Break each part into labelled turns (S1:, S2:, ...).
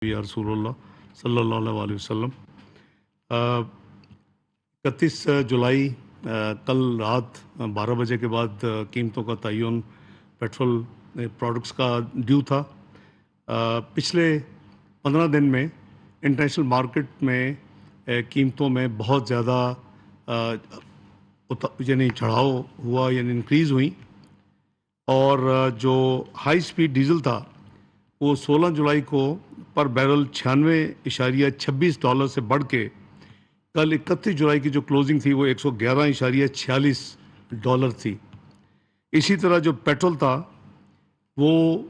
S1: या रसूलुल्लाह सल्लल्लाहु अलैहि वसल्लम। 31 जुलाई कल रात 12 बजे के बाद कीमतों का तयन पेट्रोल प्रोडक्ट्स का ड्यू था। पिछले 15 दिन में इंटरनेशनल मार्केट में कीमतों में बहुत ज़्यादा यानी चढ़ाव हुआ, यानी इंक्रीज़ हुई। और जो हाई स्पीड डीजल था वो 16 जुलाई को पर बैरल $96.26 से बढ़ के कल 31 जुलाई की जो क्लोजिंग थी वो $111.46 थी। इसी तरह जो पेट्रोल था वो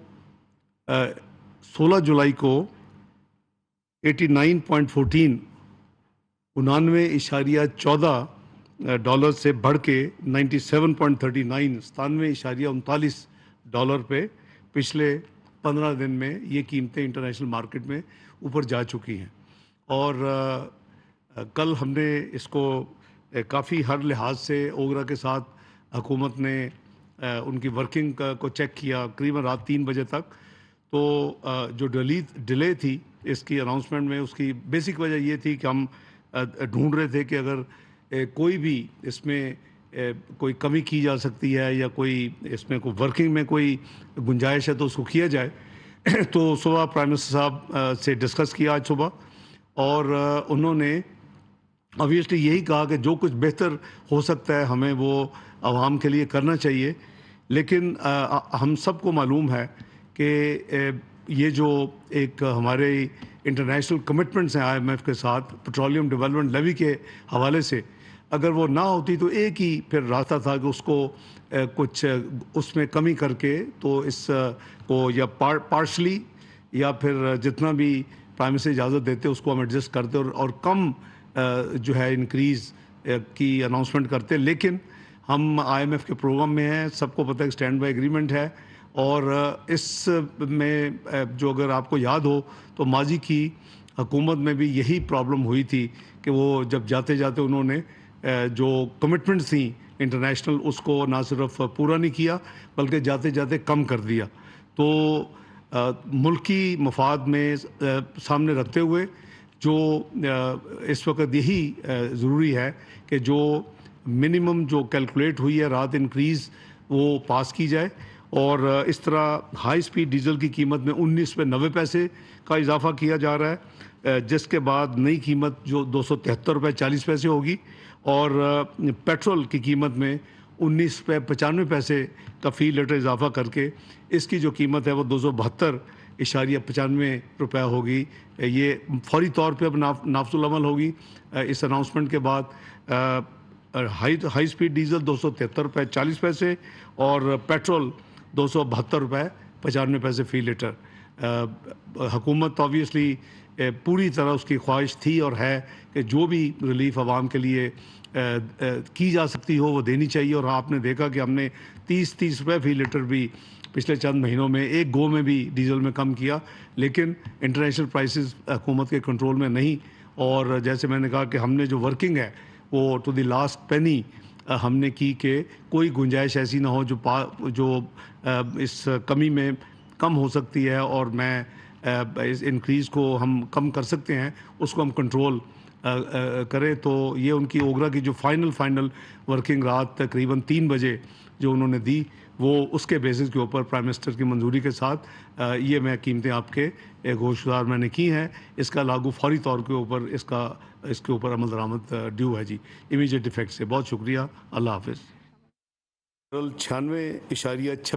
S1: 16 जुलाई को 89.14 $99.14 से बढ़ के 97.39 $97.39 पे पिछले 15 दिन में ये कीमतें इंटरनेशनल मार्केट में ऊपर जा चुकी हैं। और कल हमने इसको काफ़ी हर लिहाज से ओगरा के साथ हुकूमत ने उनकी वर्किंग को चेक किया करीबन रात 3 बजे तक। तो जो डिले थी इसकी अनाउंसमेंट में, उसकी बेसिक वजह ये थी कि हम ढूंढ रहे थे कि अगर कोई भी इसमें कोई कमी की जा सकती है या कोई इसमें कोई वर्किंग में कोई गुंजाइश है तो उसको किया जाए। तो सुबह प्राइम मिनिस्टर साहब से डिस्कस किया आज सुबह, और उन्होंने ऑब्वियसली यही कहा कि जो कुछ बेहतर हो सकता है हमें वो आवाम के लिए करना चाहिए। लेकिन हम सबको मालूम है कि ये जो एक हमारे इंटरनेशनल कमिटमेंट्स हैं IMF के साथ पेट्रोलियम डेवलपमेंट लेवी के हवाले से, अगर वो ना होती तो एक ही फिर रास्ता था कि उसको कुछ उसमें कमी करके तो इस को या पार्शली या फिर जितना भी प्राइम मिनिस्टर इजाज़त देते उसको हम एडजस्ट करते और कम जो है इंक्रीज़ की अनाउंसमेंट करते। लेकिन हम IMF के प्रोग्राम में हैं, सबको पता है स्टैंड बाई एग्रीमेंट है। और इस में जो अगर आपको याद हो तो माजी की हुकूमत में भी यही प्रॉब्लम हुई थी कि वो जब जाते जाते उन्होंने जो कमिटमेंट्स थी इंटरनेशनल उसको ना सिर्फ पूरा नहीं किया बल्कि जाते जाते कम कर दिया। तो मुल्की मफाद में सामने रखते हुए जो इस वक्त यही ज़रूरी है कि जो मिनिमम जो कैलकुलेट हुई है रात इंक्रीज़ वो पास की जाए। और इस तरह हाई स्पीड डीजल की कीमत में 19 पे 90 पैसे का इजाफा किया जा रहा है, जिसके बाद नई कीमत जो 273 रुपये 40 पैसे होगी। और पेट्रोल की कीमत में 19 पे 95 पैसे का फ़ी लीटर इजाफा करके इसकी जो कीमत है वो 272.95 रुपये होगी। ये फौरी तौर पे अब नाफजुल अमल होगी इस अनाउंसमेंट के बाद। हाई स्पीड डीजल 273 रुपये 40 पैसे और पेट्रोल 272 रुपये 95 पैसे फ़ी लीटर। हुकूमत ऑब्वियसली पूरी तरह उसकी ख्वाहिश थी और है कि जो भी रिलीफ आवाम के लिए की जा सकती हो वो देनी चाहिए। और आपने देखा कि हमने 30 रुपये फ़ी लीटर भी पिछले चंद महीनों में एक गो में भी डीजल में कम किया। लेकिन इंटरनेशनल प्राइसेस हुकूमत के कंट्रोल में नहीं। और जैसे मैंने कहा कि हमने जो वर्किंग है वो टू द लास्ट पेनी हमने की कि कोई गुंजाइश ऐसी ना हो जो इस कमी में कम हो सकती है और मैं इस इंक्रीज़ को हम कम कर सकते हैं उसको हम कंट्रोल करें। तो ये उनकी ओगरा की जो फाइनल वर्किंग रात तकरीबन 3 बजे जो उन्होंने दी वो उसके बेसिस के ऊपर प्राइम मिनिस्टर की मंजूरी के साथ ये मैं कीमतें आपके गोशदार मैंने की हैं। इसका लागू फौरी तौर के ऊपर इसके ऊपर अमल दरामद ड्यू है जी, इमीडिएट इफेक्ट से। बहुत शुक्रिया, अल्लाह हाफिज़। 96.26